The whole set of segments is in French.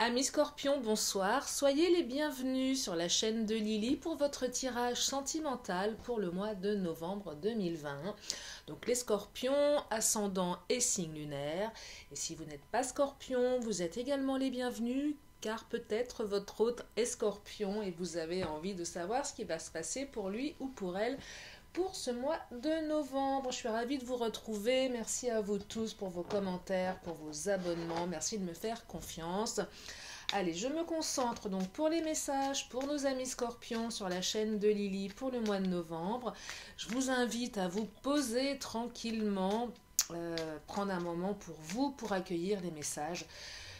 Amis Scorpions, bonsoir. Soyez les bienvenus sur la chaîne de Lily pour votre tirage sentimental pour le mois de novembre 2020. Donc les Scorpions, ascendant et signe lunaire. Et si vous n'êtes pas Scorpion, vous êtes également les bienvenus car peut-être votre hôte est Scorpion et vous avez envie de savoir ce qui va se passer pour lui ou pour elle pour ce mois de novembre. Je suis ravie de vous retrouver. Merci à vous tous pour vos commentaires, pour vos abonnements. Merci de me faire confiance. Allez, je me concentre donc pour les messages pour nos amis Scorpions sur la chaîne de Lily pour le mois de novembre. Je vous invite à vous poser tranquillement, prendre un moment pour vous, pour accueillir les messages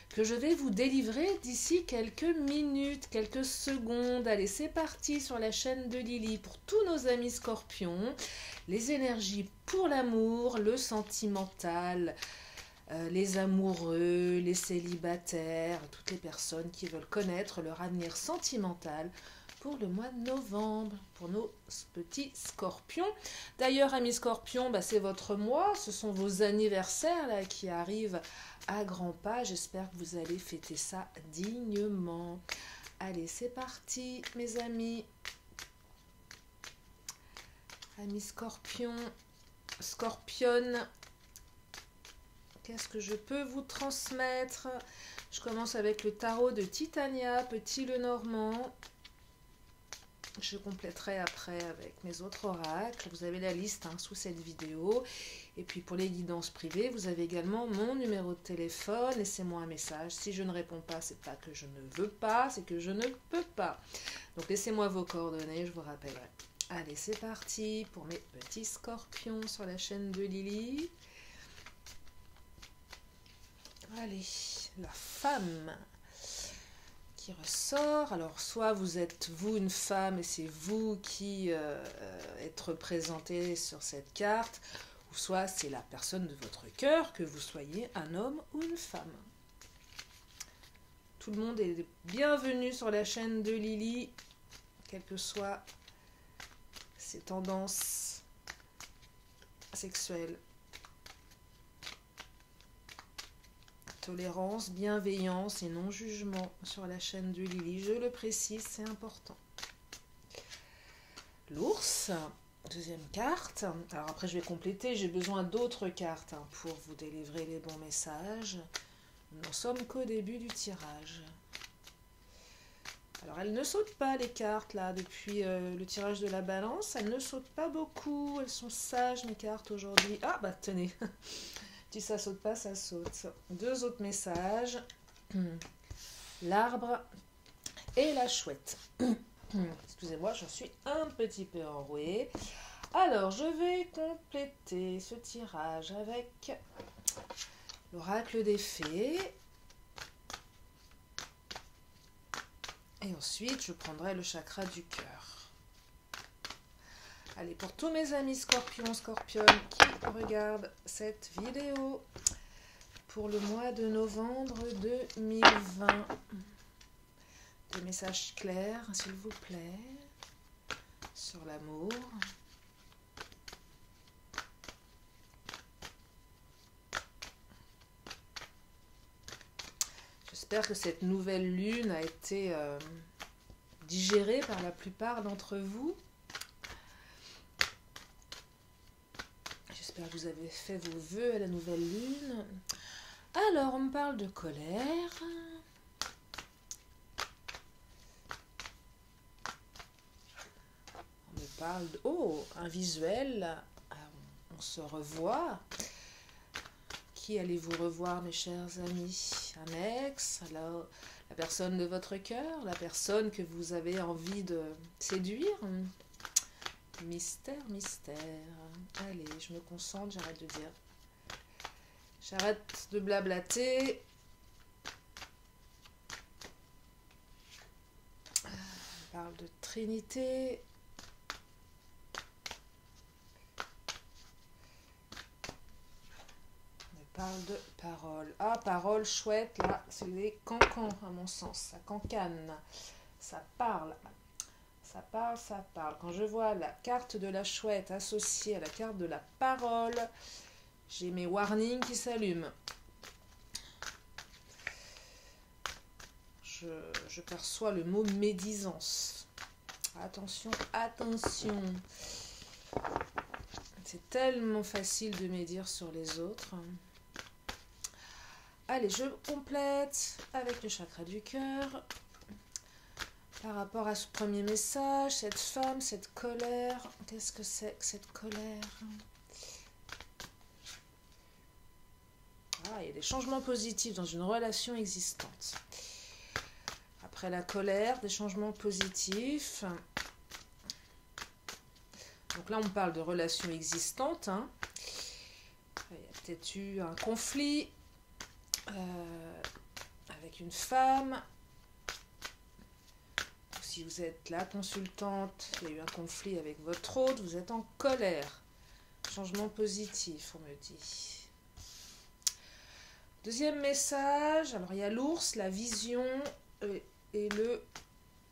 que je vais vous délivrer d'ici quelques minutes, quelques secondes. Allez, c'est parti sur la chaîne de Lily pour tous nos amis Scorpions. Les énergies pour l'amour, le sentimental, les amoureux, les célibataires, toutes les personnes qui veulent connaître leur avenir sentimental pour le mois de novembre, pour nos petits Scorpions. D'ailleurs, amis Scorpions, c'est votre mois, ce sont vos anniversaires là, qui arrivent à grands pas. J'espère que vous allez fêter ça dignement. Allez, c'est parti, mes amis. Amis Scorpions, Scorpionnes, qu'est-ce que je peux vous transmettre? Je commence avec le tarot de Titania, Petit Lenormand. Je compléterai après avec mes autres oracles. Vous avez la liste sous cette vidéo. Et puis pour les guidances privées, vous avez également mon numéro de téléphone. Laissez-moi un message. Si je ne réponds pas, c'est pas que je ne veux pas, c'est que je ne peux pas. Donc laissez-moi vos coordonnées, je vous rappellerai. Allez, c'est parti pour mes petits Scorpions sur la chaîne de Lily. Allez, la femme qui ressort. Alors, soit vous êtes, vous, une femme, et c'est vous qui êtes représenté sur cette carte, ou soit c'est la personne de votre cœur, que vous soyez un homme ou une femme. Tout le monde est bienvenu sur la chaîne de Lily, quelles que soient ses tendances sexuelles. Tolérance, bienveillance et non-jugement sur la chaîne de Lily. Je le précise, c'est important. L'ours, deuxième carte. Alors après, je vais compléter. J'ai besoin d'autres cartes pour vous délivrer les bons messages. Nous n'en sommes qu'au début du tirage. Alors, elles ne sautent pas, les cartes, là, depuis le tirage de la balance. Elles ne sautent pas beaucoup. Elles sont sages, mes cartes, aujourd'hui. Ah, tenez. Si ça saute pas, ça saute. Deux autres messages. L'arbre et la chouette. Excusez-moi, j'en suis un petit peu enrouée. Alors, je vais compléter ce tirage avec l'oracle des fées. Et ensuite, je prendrai le chakra du cœur. Allez, pour tous mes amis Scorpions, Scorpionnes qui regardent cette vidéo pour le mois de novembre 2020, des messages clairs, s'il vous plaît, sur l'amour. J'espère que cette nouvelle lune a été digérée par la plupart d'entre vous. J'espère que vous avez fait vos vœux à la nouvelle lune. Alors, on me parle de colère. On me parle de... Oh, un visuel. On se revoit. Qui allez-vous revoir, mes chers amis? Un ex? Alors, la personne de votre cœur? La personne que vous avez envie de séduire? Mystère, mystère. Allez, je me concentre, j'arrête de dire. J'arrête de blablater. On parle de Trinité. On parle de parole. Ah, parole chouette, là, c'est les cancans, à mon sens. Ça cancane. Ça parle. Ça parle, ça parle. Quand je vois la carte de la chouette associée à la carte de la parole, j'ai mes warnings qui s'allument. je perçois le mot médisance. Attention, attention. C'est tellement facile de médire sur les autres. Allez, je complète avec le chakra du cœur. Par rapport à ce premier message, cette femme, cette colère. Qu'est-ce que c'est que cette colère? Ah, il y a des changements positifs dans une relation existante. Après la colère, des changements positifs. Donc là, on parle de relations existantes. Hein. Il y a peut-être eu un conflit avec une femme. Si vous êtes la consultante, il y a eu un conflit avec votre hôte, vous êtes en colère. Changement positif, on me dit. Deuxième message, alors il y a l'ours, la vision et le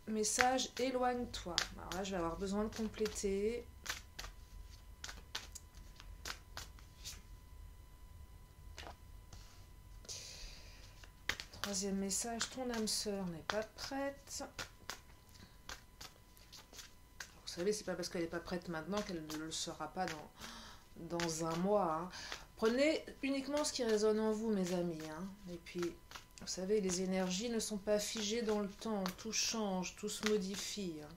message éloigne-toi. Alors là, je vais avoir besoin de compléter. Troisième message, ton âme sœur n'est pas prête. Vous savez, c'est pas parce qu'elle n'est pas prête maintenant qu'elle ne le sera pas dans un mois. Hein. Prenez uniquement ce qui résonne en vous, mes amis. Hein. Et puis, vous savez, les énergies ne sont pas figées dans le temps. Tout change, tout se modifie. Hein.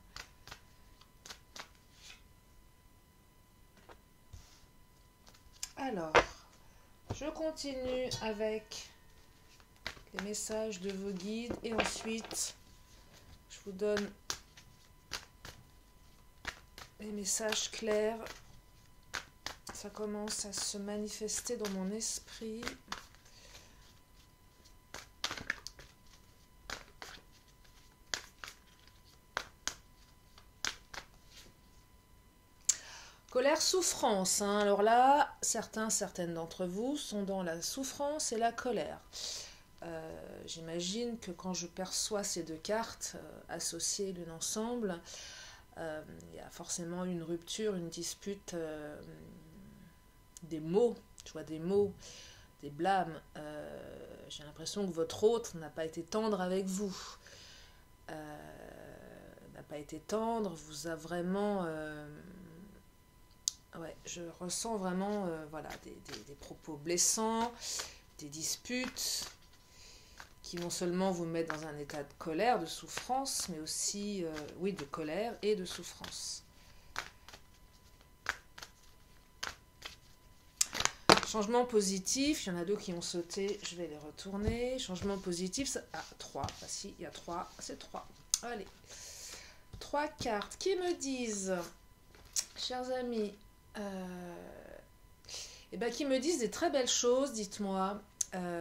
Alors, je continue avec les messages de vos guides. Et ensuite, je vous donne les messages clairs. Ça commence à se manifester dans mon esprit. Colère, souffrance. Hein. Alors là, certaines d'entre vous sont dans la souffrance et la colère. J'imagine que quand je perçois ces deux cartes associées l'une ensemble, il y a forcément une rupture, une dispute, des mots, je vois des mots, des blâmes. J'ai l'impression que votre hôte n'a pas été tendre avec vous, n'a pas été tendre, vous a vraiment... ouais, je ressens vraiment voilà, des propos blessants, des disputes qui non seulement vous mettent dans un état de colère, de souffrance, mais aussi, oui, de colère et de souffrance. Changement positif, il y en a deux qui ont sauté, je vais les retourner. Changement positif, ça, 3, ah si, il y a 3, c'est 3. Allez, 3 cartes qui me disent, chers amis, qui me disent des très belles choses, dites-moi.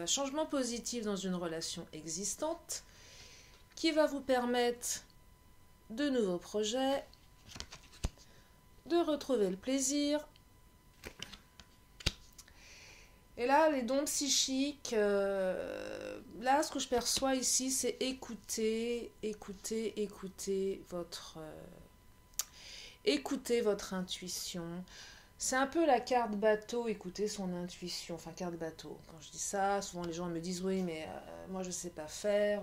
Changement positif dans une relation existante qui va vous permettre de nouveaux projets, de retrouver le plaisir. Et là, les dons psychiques, là, ce que je perçois ici, c'est écouter votre intuition. C'est un peu la carte bateau, écouter son intuition, enfin carte bateau. Quand je dis ça, souvent les gens me disent oui, mais moi je sais pas faire,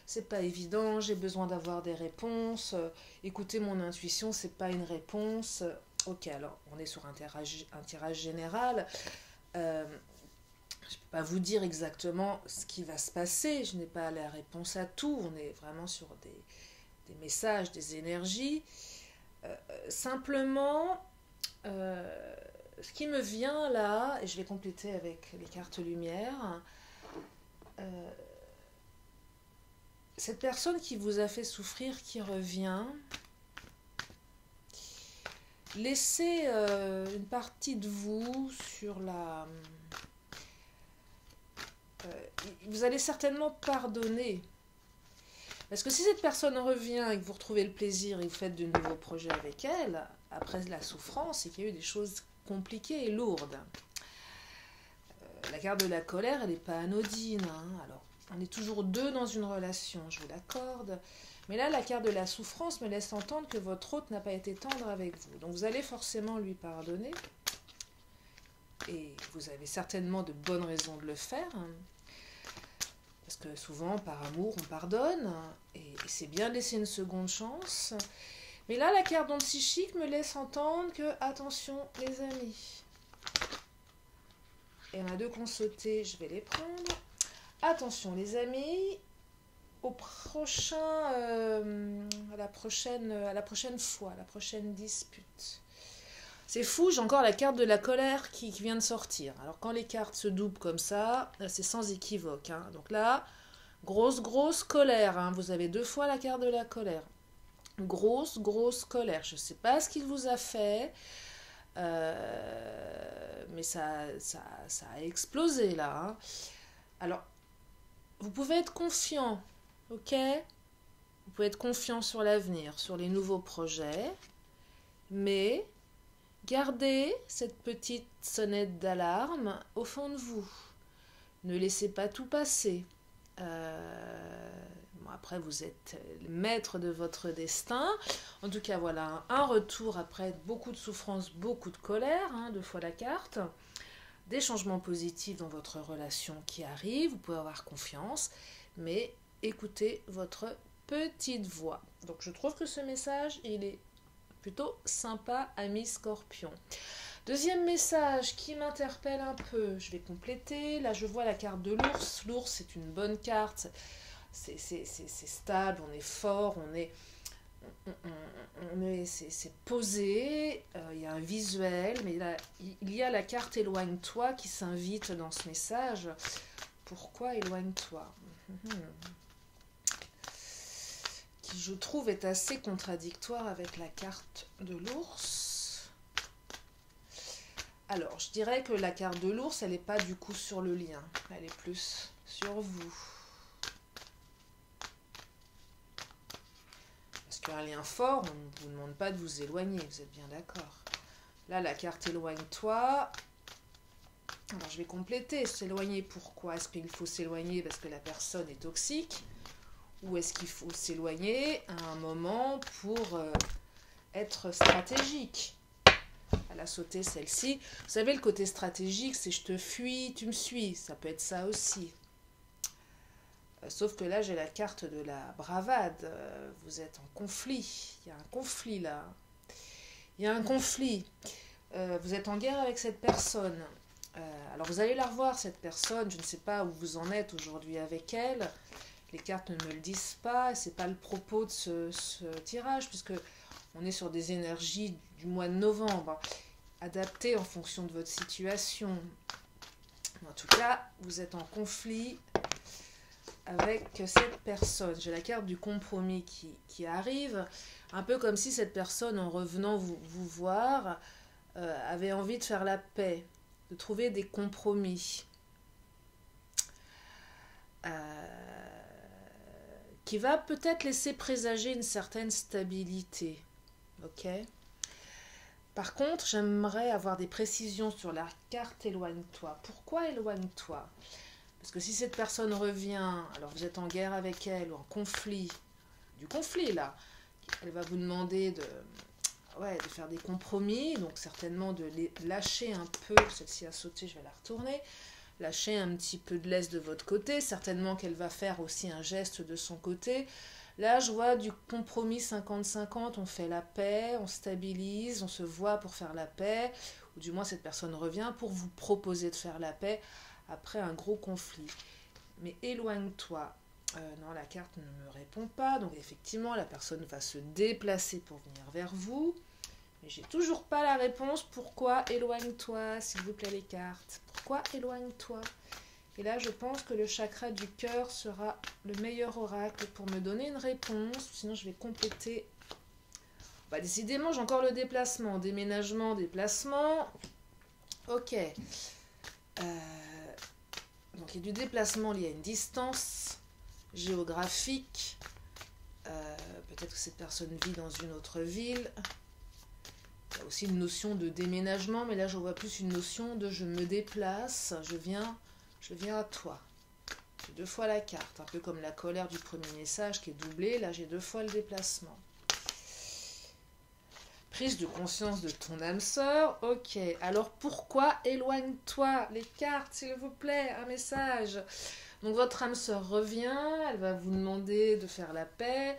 c'est pas évident, j'ai besoin d'avoir des réponses. Écouter mon intuition, c'est pas une réponse. Ok, alors on est sur un tirage général. Je ne peux pas vous dire exactement ce qui va se passer, je n'ai pas la réponse à tout, on est vraiment sur des messages, des énergies. Simplement, ce qui me vient là, et je vais compléter avec les cartes lumière, cette personne qui vous a fait souffrir, qui revient, laissez une partie de vous sur la... vous allez certainement pardonner. Parce que si cette personne revient et que vous retrouvez le plaisir et que vous faites de nouveaux projets avec elle, après la souffrance, c'est qu'il y a eu des choses compliquées et lourdes. La carte de la colère, elle n'est pas anodine. Hein. Alors, on est toujours deux dans une relation, je vous l'accorde. Mais là, la carte de la souffrance me laisse entendre que votre hôte n'a pas été tendre avec vous. Donc, vous allez forcément lui pardonner. Et vous avez certainement de bonnes raisons de le faire. Parce que souvent, par amour, on pardonne. Et c'est bien de laisser une seconde chance. Mais là, la carte don psychique me laisse entendre que, attention les amis. Il y en a deux qui ont sauté, je vais les prendre. Attention les amis, au prochain, à la prochaine fois, à la prochaine dispute. C'est fou, j'ai encore la carte de la colère qui vient de sortir. Alors quand les cartes se doublent comme ça, c'est sans équivoque. Hein. Donc là, grosse colère. Hein. Vous avez 2 fois la carte de la colère. Grosse colère. Je ne sais pas ce qu'il vous a fait, mais ça a explosé là. Hein. Alors, vous pouvez être confiant, ok? Vous pouvez être confiant sur l'avenir, sur les nouveaux projets, mais gardez cette petite sonnette d'alarme au fond de vous. Ne laissez pas tout passer. Bon, après, vous êtes le maître de votre destin. En tout cas, voilà, un retour après beaucoup de souffrance, beaucoup de colère, hein, 2 fois la carte. Des changements positifs dans votre relation qui arrivent. Vous pouvez avoir confiance, mais écoutez votre petite voix. Donc, je trouve que ce message, il est plutôt sympa, ami Scorpion. Deuxième message qui m'interpelle un peu, je vais compléter. Là, je vois la carte de l'ours. L'ours, c'est une bonne carte. C'est stable, on est fort, c'est posé. Il y a un visuel, mais là, il y a la carte éloigne-toi qui s'invite dans ce message. Pourquoi éloigne-toi? Qui, je trouve, est assez contradictoire avec la carte de l'ours. Alors, je dirais que la carte de l'ours, elle n'est pas du coup sur le lien. Elle est plus sur vous. Parce qu'un lien fort, on ne vous demande pas de vous éloigner, vous êtes bien d'accord. Là, la carte éloigne-toi. Alors, je vais compléter. S'éloigner, pourquoi? Est-ce qu'il faut s'éloigner parce que la personne est toxique? Ou est-ce qu'il faut s'éloigner à un moment pour être stratégique? Elle a sauté celle-ci. Vous savez, le côté stratégique, c'est je te fuis, tu me suis. Ça peut être ça aussi. Sauf que là, j'ai la carte de la bravade. Vous êtes en conflit. Il y a un conflit là. Il y a un conflit. Vous êtes en guerre avec cette personne. Alors, vous allez la revoir, cette personne. Je ne sais pas où vous en êtes aujourd'hui avec elle. Les cartes ne me le disent pas. Ce n'est pas le propos de ce tirage, puisque on est sur des énergies du mois de novembre. Adaptées en fonction de votre situation. En tout cas, vous êtes en conflit avec cette personne. J'ai la carte du compromis qui arrive, un peu comme si cette personne, en revenant vous voir, avait envie de faire la paix, de trouver des compromis, qui va peut-être laisser présager une certaine stabilité. Ok ? Par contre, j'aimerais avoir des précisions sur la carte éloigne-toi. Pourquoi éloigne-toi ? Parce que si cette personne revient, alors vous êtes en guerre avec elle ou en conflit, du conflit là, elle va vous demander de faire des compromis, donc certainement de lâcher un peu, celle-ci a sauté, je vais la retourner, lâcher un petit peu de laisse de votre côté, certainement qu'elle va faire aussi un geste de son côté. Là, je vois du compromis 50-50, on fait la paix, on stabilise, on se voit pour faire la paix, ou du moins cette personne revient pour vous proposer de faire la paix après un gros conflit. Mais éloigne-toi. Non, la carte ne me répond pas, donc effectivement, la personne va se déplacer pour venir vers vous. Mais j'ai toujours pas la réponse. Pourquoi éloigne-toi, s'il vous plaît, les cartes? Pourquoi éloigne-toi? Et là, je pense que le chakra du cœur sera le meilleur oracle pour me donner une réponse. Sinon, je vais compléter. Bah, décidément, j'ai encore le déplacement. Déménagement, déplacement. Ok. Donc, il y a du déplacement lié à une distance géographique. Peut-être que cette personne vit dans une autre ville. Il y a aussi une notion de déménagement, mais là, je vois plus une notion de je me déplace, je viens à toi. J'ai 2 fois la carte, un peu comme la colère du premier message qui est doublée. Là, j'ai 2 fois le déplacement. Prise de conscience de ton âme sœur. Ok, alors pourquoi éloigne-toi? Les cartes, s'il vous plaît, un message. Donc votre âme sœur revient, elle va vous demander de faire la paix.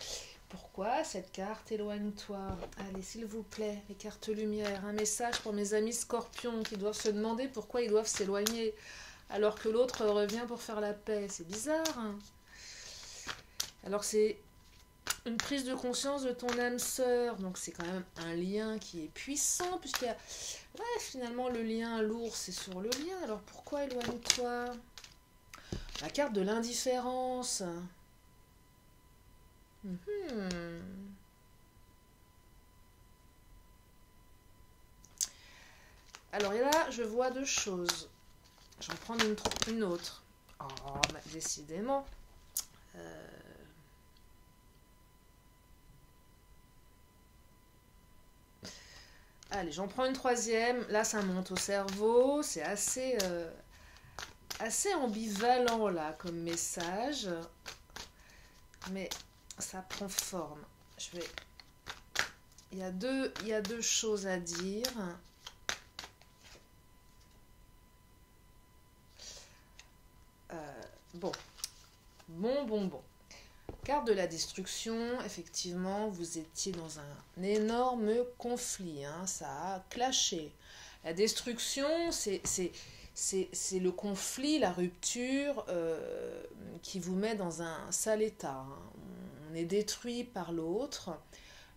Pourquoi cette carte? Éloigne-toi. Allez, s'il vous plaît, les cartes lumière. Un message pour mes amis scorpions qui doivent se demander pourquoi ils doivent s'éloigner alors que l'autre revient pour faire la paix. C'est bizarre, hein? Alors c'est une prise de conscience de ton âme sœur. Donc c'est quand même un lien qui est puissant puisqu'il y a... Ouais, finalement le lien lourd c'est sur le lien. Alors pourquoi éloigne-toi? La carte de l'indifférence. Alors là, je vois deux choses. Je vais en prendre une autre. Oh, bah, décidément. Allez, j'en prends une troisième. Là, ça monte au cerveau. C'est assez ambivalent là comme message. Mais ça prend forme. Il y a deux choses à dire. Bon. Carte de la destruction, effectivement, vous étiez dans un énorme conflit, hein, ça a clashé. La destruction, c'est le conflit, la rupture qui vous met dans un sale état. Hein. On est détruit par l'autre.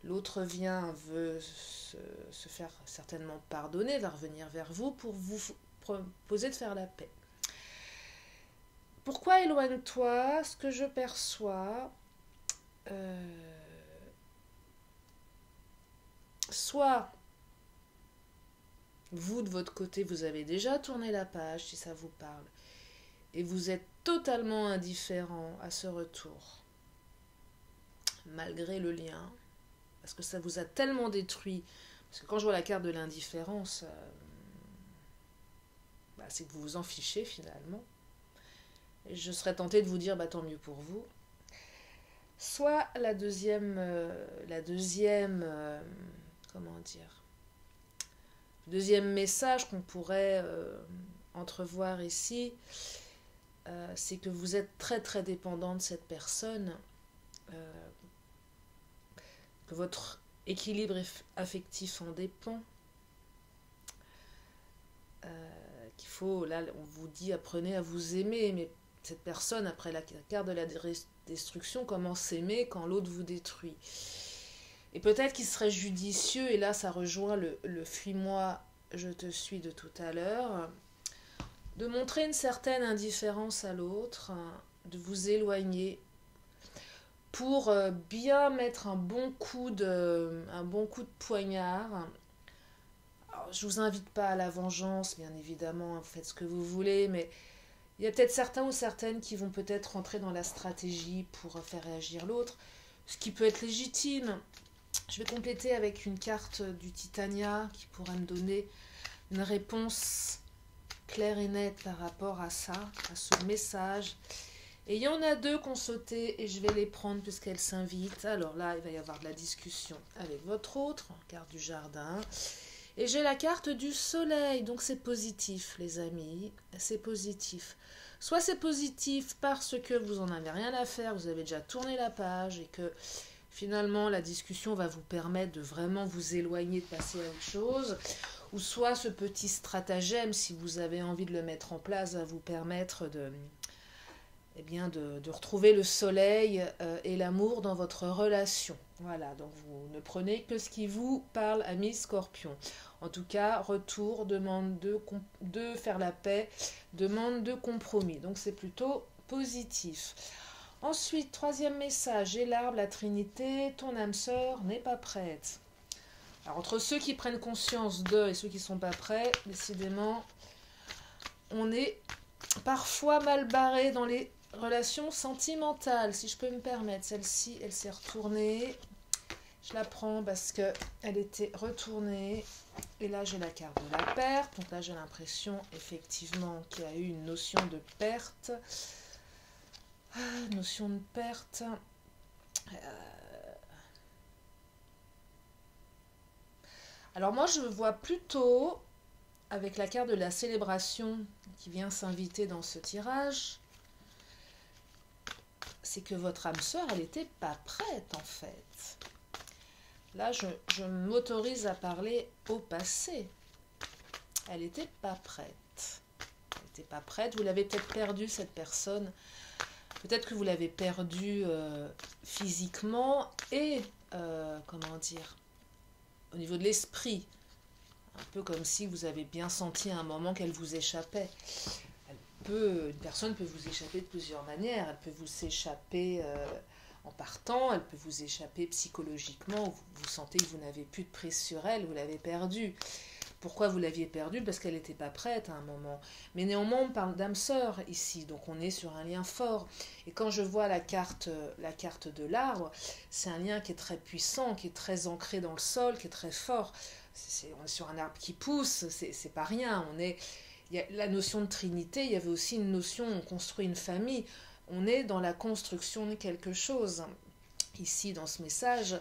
L'autre veut se faire certainement pardonner, va revenir vers vous pour vous proposer de faire la paix. Pourquoi éloigne-toi? Ce que je perçois, soit vous de votre côté, vous avez déjà tourné la page si ça vous parle, et vous êtes totalement indifférent à ce retour, malgré le lien, parce que ça vous a tellement détruit. Parce que quand je vois la carte de l'indifférence, c'est que vous vous en fichez finalement. Et je serais tentée de vous dire, tant mieux pour vous. Soit la deuxième deuxième message qu'on pourrait entrevoir ici, c'est que vous êtes très très dépendant de cette personne, que votre équilibre affectif en dépend, qu'il faut, là on vous dit apprenez à vous aimer, mais cette personne, après la carte de la destruction, commence à s'aimer quand l'autre vous détruit. Et peut-être qu'il serait judicieux, et là ça rejoint le fuis-moi, je te suis de tout à l'heure, de montrer une certaine indifférence à l'autre, de vous éloigner pour bien mettre un bon coup de poignard. Alors, je vous invite pas à la vengeance, bien évidemment, vous faites ce que vous voulez, mais il y a peut-être certains ou certaines qui vont peut-être rentrer dans la stratégie pour faire réagir l'autre, ce qui peut être légitime. Je vais compléter avec une carte du Titania qui pourra me donner une réponse claire et nette par rapport à ça, à ce message. Et il y en a deux qui ont sauté et je vais les prendre puisqu'elles s'invitent. Alors là, il va y avoir de la discussion avec votre autre, carte du jardin. Et j'ai la carte du soleil, donc c'est positif les amis, c'est positif. Soit c'est positif parce que vous n'en avez rien à faire, vous avez déjà tourné la page et que finalement la discussion va vous permettre de vraiment vous éloigner, de passer à autre chose. Ou soit ce petit stratagème, si vous avez envie de le mettre en place, va vous permettre de retrouver le soleil et l'amour dans votre relation. Voilà, donc vous ne prenez que ce qui vous parle, amis Scorpion. En tout cas, retour, demande de faire la paix, demande de compromis. Donc c'est plutôt positif. Ensuite, troisième message, j'ai l'arbre, la Trinité, ton âme sœur n'est pas prête. Alors entre ceux qui prennent conscience d'eux et ceux qui ne sont pas prêts, décidément, on est parfois mal barré dans les relations sentimentales, si je peux me permettre. Celle-ci, elle s'est retournée. Je la prends parce qu'elle était retournée. Et là, j'ai la carte de la perte. Donc là, j'ai l'impression, effectivement, qu'il y a eu une notion de perte. Notion de perte. Alors moi, je vois plutôt, avec la carte de la célébration qui vient s'inviter dans ce tirage, c'est que votre âme sœur, elle n'était pas prête en fait. Là, je m'autorise à parler au passé. Elle n'était pas prête. Elle n'était pas prête. Vous l'avez peut-être perdue, cette personne. Peut-être que vous l'avez perdue physiquement et, comment dire, au niveau de l'esprit. Un peu comme si vous avez bien senti à un moment qu'elle vous échappait. Une personne peut vous échapper de plusieurs manières. Elle peut vous échapper en partant, elle peut vous échapper psychologiquement. Vous sentez que vous n'avez plus de prise sur elle, vous l'avez perdue. Pourquoi vous l'aviez perdue? Parce qu'elle n'était pas prête à un moment. Mais néanmoins, on parle d'âme sœur ici, donc on est sur un lien fort. Et quand je vois la carte de l'arbre, c'est un lien qui est très puissant, qui est très ancré dans le sol, qui est très fort. On est sur un arbre qui pousse, c'est pas rien. Il y a la notion de trinité, il y avait aussi une notion, on construit une famille. On est dans la construction de quelque chose. Ici, dans ce message,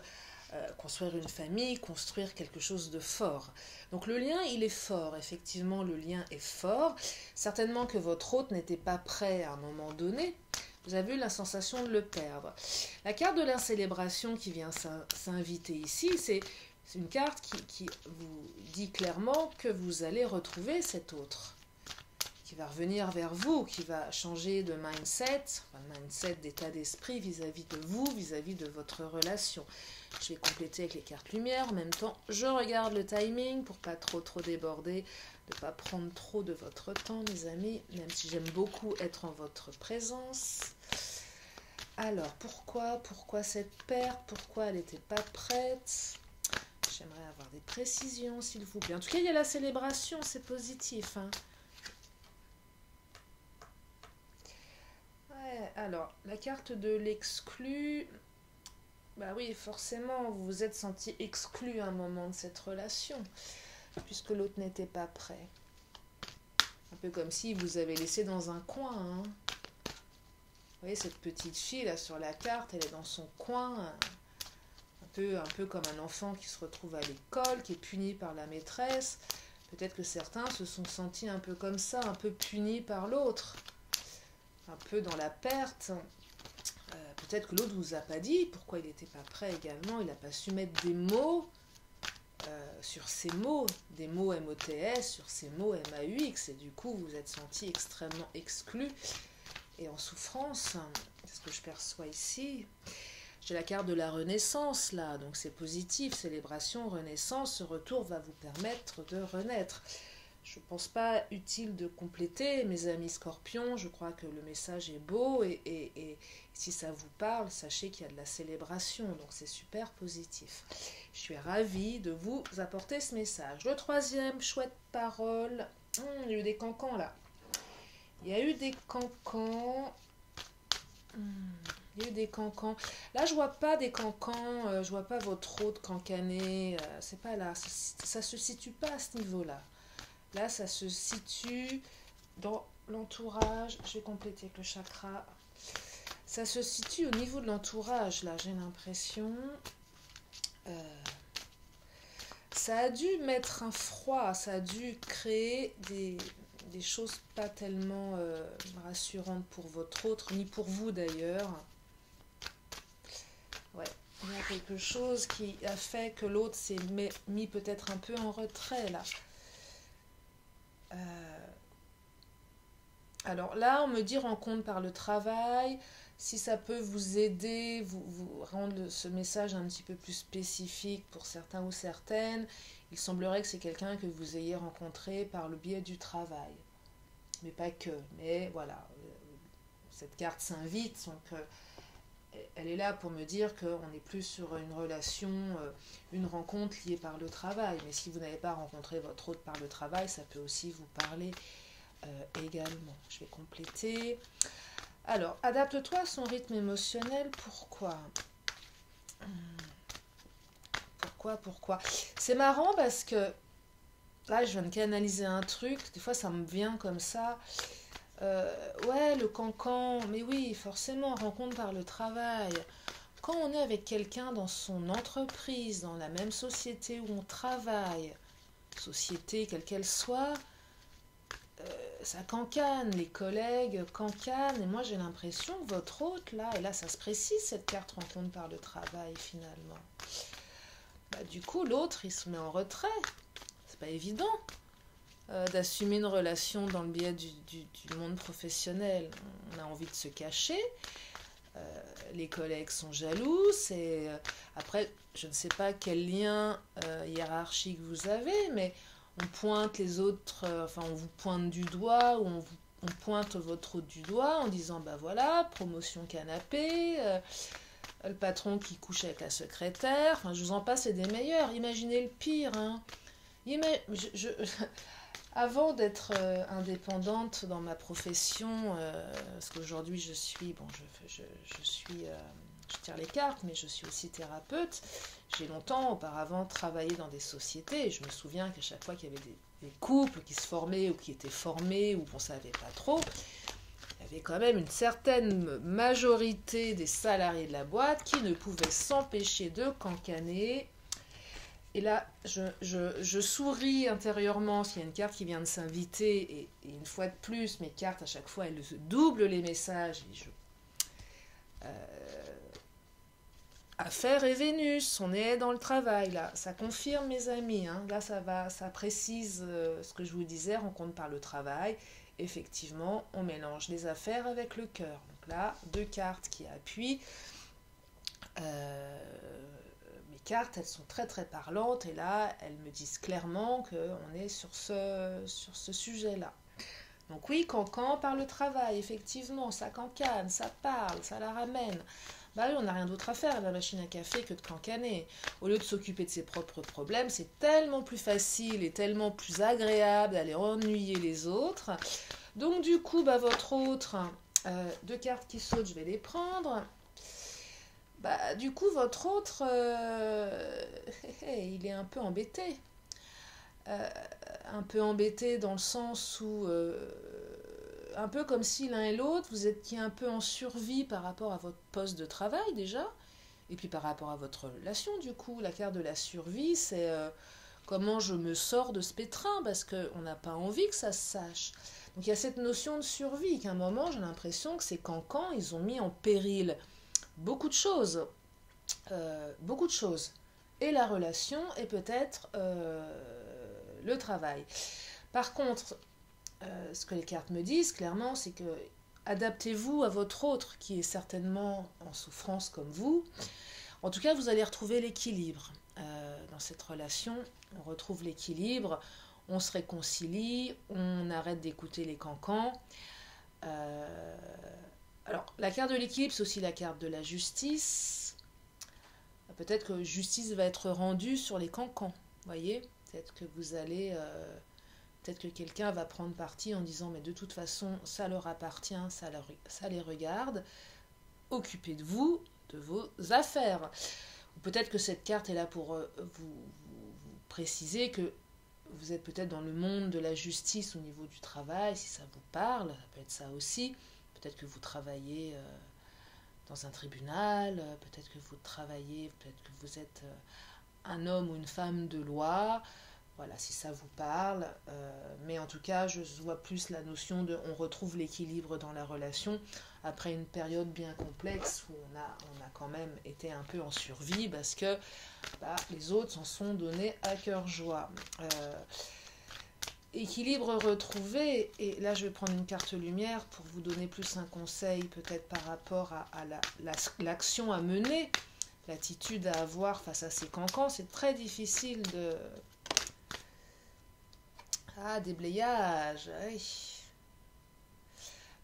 construire une famille, construire quelque chose de fort. Donc le lien, il est fort, effectivement, le lien est fort. Certainement que votre hôte n'était pas prêt à un moment donné. Vous avez eu la sensation de le perdre. La carte de la célébration qui vient s'inviter ici, c'est une carte qui vous dit clairement que vous allez retrouver cet autre, qui va revenir vers vous, qui va changer de mindset d'état d'esprit vis-à-vis de vous, vis-à-vis de votre relation. Je vais compléter avec les cartes lumière. En même temps, je regarde le timing pour pas trop déborder, de ne pas prendre trop de votre temps, mes amis, même si j'aime beaucoup être en votre présence. Alors, pourquoi cette perte? Pourquoi elle n'était pas prête? J'aimerais avoir des précisions, s'il vous plaît. En tout cas, il y a la célébration, c'est positif, hein. Ouais, alors, la carte de l'exclu... Bah oui, forcément, vous vous êtes senti exclu à un moment de cette relation, puisque l'autre n'était pas prêt. Un peu comme si vous avez laissé dans un coin, hein. Vous voyez, cette petite fille, là, sur la carte, elle est dans son coin, un peu comme un enfant qui se retrouve à l'école, qui est puni par la maîtresse. Peut-être que certains se sont sentis un peu comme ça, un peu punis par l'autre, un peu dans la perte. Peut-être que l'autre ne vous a pas dit pourquoi il n'était pas prêt également. Il n'a pas su mettre des mots sur ces mots, des mots M-O-T-S, sur ces mots M-A-U-X. Et du coup, vous vous êtes senti extrêmement exclu et en souffrance. C'est ce que je perçois ici. J'ai la carte de la renaissance là, donc c'est positif, célébration, renaissance, ce retour va vous permettre de renaître. Je ne pense pas utile de compléter, mes amis scorpions, je crois que le message est beau et si ça vous parle, sachez qu'il y a de la célébration, donc c'est super positif. Je suis ravie de vous apporter ce message. Le troisième, chouette parole, il y a eu des cancans là. Il y a eu des cancans. Il y a eu des cancans. Là, je vois pas des cancans, je vois pas votre hôte cancané. C'est pas là. Ça se situe pas à ce niveau-là. Là, ça se situe dans l'entourage. Je vais compléter avec le chakra. Ça se situe au niveau de l'entourage, là, j'ai l'impression. Ça a dû mettre un froid, ça a dû créer des choses pas tellement rassurantes pour votre autre, ni pour vous d'ailleurs. Ouais, il y a quelque chose qui a fait que l'autre s'est mis peut-être un peu en retrait, là. Alors là, on me dit rencontre par le travail. Si ça peut vous aider, vous rendre ce message un petit peu plus spécifique pour certains ou certaines, il semblerait que c'est quelqu'un que vous ayez rencontré par le biais du travail. Mais pas que. Mais voilà, cette carte s'invite, donc elle est là pour me dire qu'on n'est plus sur une relation, une rencontre liée par le travail. Mais si vous n'avez pas rencontré votre hôte par le travail, ça peut aussi vous parler également. Je vais compléter. Alors, adapte-toi à son rythme émotionnel. Pourquoi? Pourquoi? C'est marrant parce que là, je viens de canaliser un truc. Des fois, ça me vient comme ça. Ouais, le cancan. Mais oui, forcément, rencontre par le travail. Quand on est avec quelqu'un dans son entreprise, dans la même société où on travaille, société quelle qu'elle soit, ça cancane, les collègues cancanent, et moi j'ai l'impression que votre hôte, là, et là ça se précise, cette carte rencontre par le travail finalement. Bah, du coup, l'autre, il se met en retrait. C'est pas évident d'assumer une relation dans le biais du monde professionnel. On a envie de se cacher. Les collègues sont jaloux. Après, je ne sais pas quel lien hiérarchique vous avez, mais on pointe les autres, enfin on vous pointe du doigt, ou on pointe votre hôte du doigt en disant, bah voilà, promotion canapé, le patron qui couche avec la secrétaire, enfin je vous en passe, c'est des meilleurs. Imaginez le pire, hein. Avant d'être indépendante dans ma profession, parce qu'aujourd'hui je suis, bon, je tire les cartes, mais je suis aussi thérapeute. J'ai longtemps auparavant travaillé dans des sociétés, et je me souviens qu'à chaque fois qu'il y avait des couples qui se formaient ou qui étaient formés, ou qu'on ne savait pas trop, il y avait quand même une certaine majorité des salariés de la boîte qui ne pouvaient s'empêcher de cancaner. Et là, je souris intérieurement s'il y a une carte qui vient de s'inviter, et une fois de plus, mes cartes, à chaque fois, elles doublent les messages. Affaires et Vénus, on est dans le travail, là. Ça confirme, mes amis, hein. Là, ça précise ce que je vous disais, rencontre par le travail. Effectivement, on mélange les affaires avec le cœur. Donc là, 2 cartes qui appuient. Mes cartes, elles sont très très parlantes, et là, elles me disent clairement qu'on est sur ce sujet-là. Donc oui, cancan par le travail, effectivement, ça cancane, ça parle, ça la ramène. Bah oui, on n'a rien d'autre à faire à la machine à café que de cancaner. Au lieu de s'occuper de ses propres problèmes, c'est tellement plus facile et tellement plus agréable d'aller ennuyer les autres. Donc du coup, bah, votre autre, 2 cartes qui sautent, je vais les prendre. Bah, du coup, votre autre, il est un peu embêté. Un peu embêté dans le sens où, un peu comme si l'un et l'autre, vous étiez un peu en survie par rapport à votre poste de travail déjà, et puis par rapport à votre relation, du coup. La carte de la survie, c'est comment je me sors de ce pétrin, parce qu'on n'a pas envie que ça se sache. Donc il y a cette notion de survie, qu'à un moment, j'ai l'impression que ces cancans, ils ont mis en péril beaucoup de choses. Et la relation, et peut-être le travail. Par contre, ce que les cartes me disent clairement, c'est que adaptez-vous à votre autre qui est certainement en souffrance comme vous. En tout cas, vous allez retrouver l'équilibre dans cette relation. On retrouve l'équilibre, on se réconcilie, on arrête d'écouter les cancans. Alors, la carte de l'équilibre, c'est aussi la carte de la justice. Peut-être que justice va être rendue sur les cancans, voyez. Peut-être que vous allez... Peut-être que quelqu'un va prendre parti en disant, mais de toute façon, ça leur appartient, ça les regarde. Occupez de vous, de vos affaires. Ou peut-être que cette carte est là pour vous préciser que vous êtes peut-être dans le monde de la justice au niveau du travail, si ça vous parle, ça peut être ça aussi. Peut-être que vous travaillez dans un tribunal, peut-être que vous travaillez, peut-être que vous êtes un homme ou une femme de loi. Voilà, si ça vous parle. Mais en tout cas, je vois plus la notion de on retrouve l'équilibre dans la relation après une période bien complexe où on a quand même été un peu en survie parce que les autres s'en sont donnés à cœur joie. Équilibre retrouvé, et là je vais prendre une carte lumière pour vous donner plus un conseil peut-être par rapport à l'action à mener, l'attitude à avoir face à ces cancans. C'est très difficile de... déblayage, oui.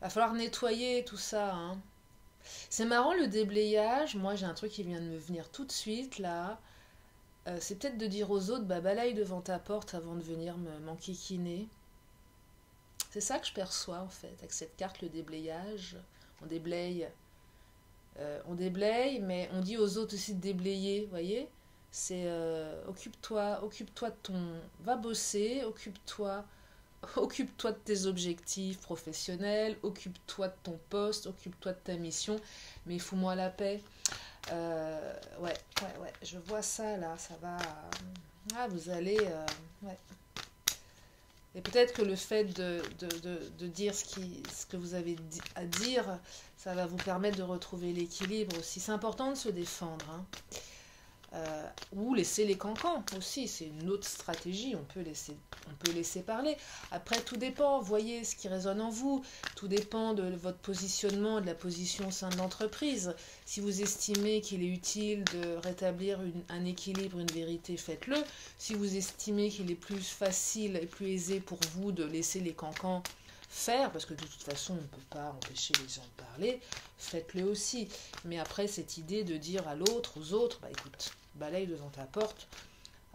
Va falloir nettoyer tout ça, hein. C'est marrant le déblayage, moi j'ai un truc qui vient de me venir tout de suite là. C'est peut-être de dire aux autres, balaye devant ta porte avant de venir m'enquiquiner. C'est ça que je perçois en fait, avec cette carte, le déblayage. On déblaye, mais on dit aux autres aussi de déblayer, vous voyez. C'est occupe-toi de ton... Va bosser, occupe-toi de tes objectifs professionnels, occupe-toi de ton poste, occupe-toi de ta mission, mais fous-moi la paix. Ouais, je vois ça là, ça va... vous allez... ouais. Et peut-être que le fait de dire ce que vous avez à dire, ça va vous permettre de retrouver l'équilibre aussi. C'est important de se défendre, hein. Ou laisser les cancans aussi, c'est une autre stratégie, on peut laisser parler. Après, tout dépend, voyez ce qui résonne en vous, tout dépend de votre positionnement, de la position au sein de l'entreprise. Si vous estimez qu'il est utile de rétablir un équilibre, une vérité, faites-le. Si vous estimez qu'il est plus facile et plus aisé pour vous de laisser les cancans faire, parce que de toute façon on ne peut pas empêcher les gens de parler, faites-le aussi. Mais après, cette idée de dire à l'autre, aux autres, bah écoute, balaye devant ta porte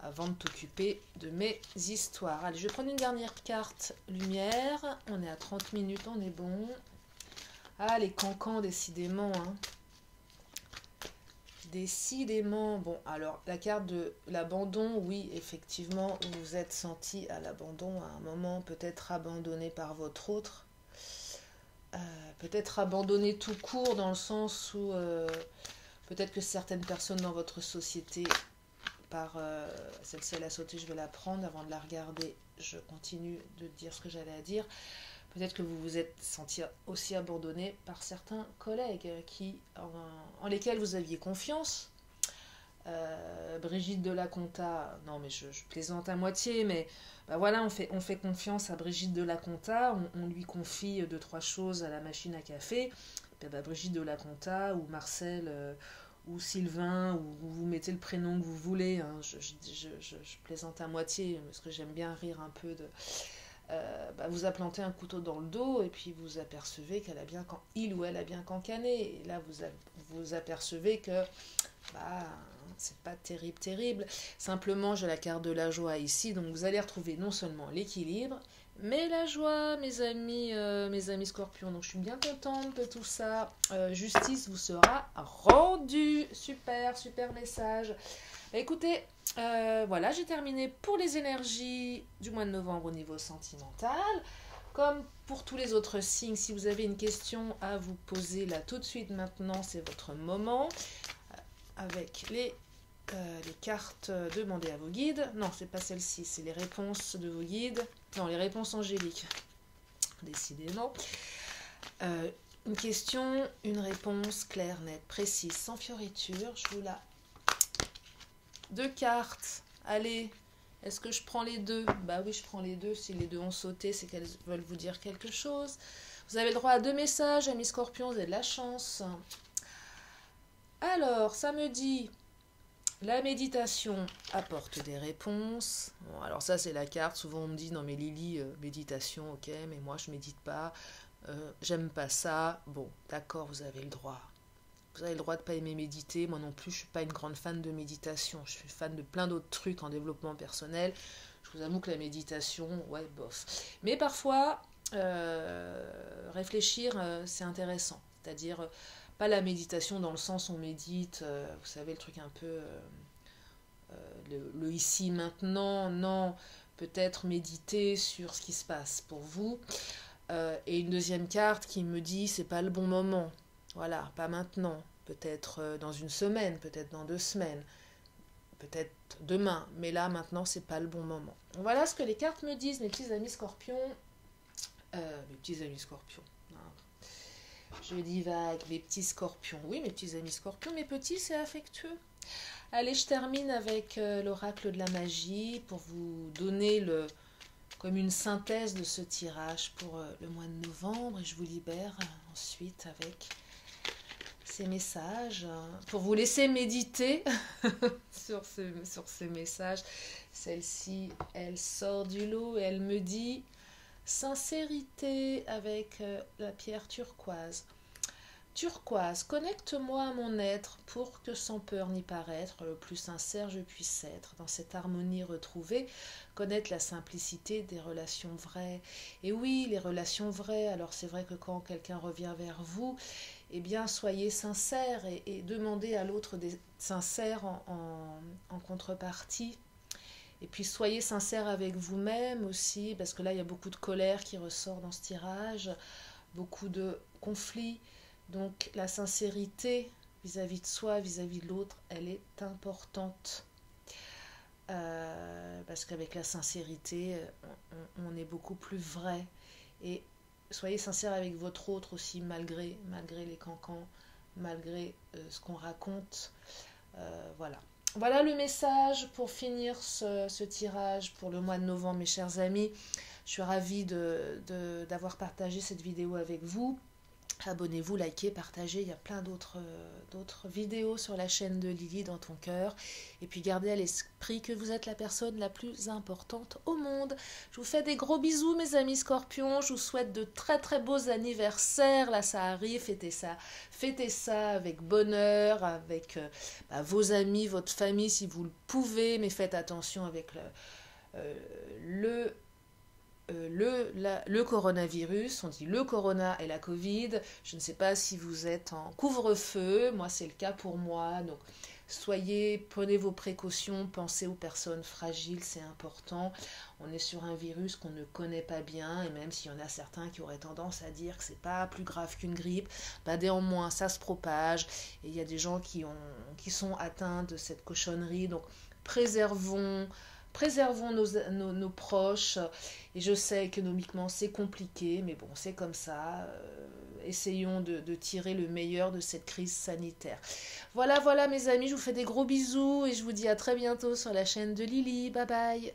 avant de t'occuper de mes histoires. Allez, je vais prendre une dernière carte lumière. On est à 30 minutes, on est bon. Ah, les cancans, décidément, hein. Décidément. Bon, alors, la carte de l'abandon, oui, effectivement, vous vous êtes senti à l'abandon à un moment, peut-être abandonné par votre autre. Peut-être abandonné tout court, dans le sens où peut-être que certaines personnes dans votre société, celle-ci elle a sauté, je vais la prendre avant de la regarder, je continue de dire ce que j'avais à dire. Peut-être que vous vous êtes senti aussi abandonné par certains collègues en lesquels vous aviez confiance. Brigitte de la Conta, non mais je plaisante à moitié, mais bah voilà, on fait confiance à Brigitte de la Conta, on lui confie 2-3 choses à la machine à café, et bah, Brigitte de la Conta ou Marcel ou Sylvain, ou vous mettez le prénom que vous voulez, hein, je plaisante à moitié, parce que j'aime bien rire un peu de... bah, vous a planté un couteau dans le dos et puis vous apercevez il ou elle a bien cancané, et là vous apercevez que bah, c'est pas terrible. Simplement, j'ai la carte de la joie ici, donc vous allez retrouver non seulement l'équilibre, mais la joie, mes amis scorpions. Donc je suis bien contente de tout ça. Justice vous sera rendue. Super message. Bah, écoutez, voilà, j'ai terminé pour les énergies du mois de novembre au niveau sentimental. Comme pour tous les autres signes, si vous avez une question à vous poser là tout de suite maintenant, c'est votre moment. Avec les cartes demandées à vos guides. Non, c'est pas celle-ci, c'est les réponses de vos guides. Non, les réponses angéliques. Décidément. Une question, une réponse claire, nette, précise, sans fioriture. Je vous la... 2 cartes. Allez, est-ce que je prends les 2? Bah oui, je prends les 2. Si les 2 ont sauté, c'est qu'elles veulent vous dire quelque chose. Vous avez le droit à 2 messages, amis scorpions, vous avez de la chance. Alors, ça me dit, la méditation apporte des réponses. Bon, alors ça, c'est la carte. Souvent, on me dit, non mais Lily, méditation, ok, mais moi, je médite pas. J'aime pas ça. Bon, d'accord, vous avez le droit. Vous avez le droit de pas aimer méditer. Moi non plus, je suis pas une grande fan de méditation. Je suis fan de plein d'autres trucs en développement personnel. Je vous avoue que la méditation, ouais, bof. Mais parfois, réfléchir, c'est intéressant. C'est-à-dire... pas la méditation dans le sens où on médite, vous savez, le truc un peu le ici, maintenant, non, peut-être méditer sur ce qui se passe pour vous. Et une deuxième carte qui me dit, c'est pas le bon moment, voilà, pas maintenant, peut-être dans une semaine, peut-être dans 2 semaines, peut-être demain, mais là, maintenant, c'est pas le bon moment. Voilà ce que les cartes me disent, mes petits amis scorpions. Mes petits amis scorpions. Je divague, mes petits scorpions. Oui, mes petits amis scorpions, mes petits, c'est affectueux. Allez, je termine avec l'oracle de la magie pour vous donner comme une synthèse de ce tirage pour le mois de novembre. Et je vous libère ensuite avec ces messages pour vous laisser méditer sur ces messages. Celle-ci, elle sort du lot et elle me dit... sincérité avec la pierre turquoise. Turquoise, connecte-moi à mon être pour que sans peur ni paraître, le plus sincère je puisse être. Dans cette harmonie retrouvée, connaître la simplicité des relations vraies. Et oui, les relations vraies, alors c'est vrai que quand quelqu'un revient vers vous, eh bien soyez sincère et demandez à l'autre d'être sincère en contrepartie. Et puis soyez sincère avec vous-même aussi, parce que là, il y a beaucoup de colère qui ressort dans ce tirage, beaucoup de conflits. Donc la sincérité vis-à-vis de soi, vis-à-vis de l'autre, elle est importante. parce qu'avec la sincérité, on est beaucoup plus vrai. Et soyez sincère avec votre autre aussi, malgré les cancans, malgré ce qu'on raconte. Voilà. Voilà le message pour finir ce tirage pour le mois de novembre, mes chers amis. Je suis ravie d'avoir partagé cette vidéo avec vous. Abonnez-vous, likez, partagez. Il y a plein d'autres vidéos sur la chaîne de Lily dans ton cœur. Et puis gardez à l'esprit que vous êtes la personne la plus importante au monde. Je vous fais des gros bisous, mes amis scorpions. Je vous souhaite de très très beaux anniversaires. Là, ça arrive. Fêtez ça avec bonheur, avec vos amis, votre famille si vous le pouvez. Mais faites attention avec le coronavirus, on dit le corona et la Covid. Je ne sais pas si vous êtes en couvre-feu, moi c'est le cas pour moi, donc prenez vos précautions, pensez aux personnes fragiles, c'est important. On est sur un virus qu'on ne connaît pas bien, et même s'il y en a certains qui auraient tendance à dire que c'est pas plus grave qu'une grippe, néanmoins ça se propage, et il y a des gens qui sont atteints de cette cochonnerie, donc préservons nos proches. Et je sais économiquement c'est compliqué, mais bon, c'est comme ça. Essayons de tirer le meilleur de cette crise sanitaire. Voilà mes amis, je vous fais des gros bisous et je vous dis à très bientôt sur la chaîne de Lily. Bye bye.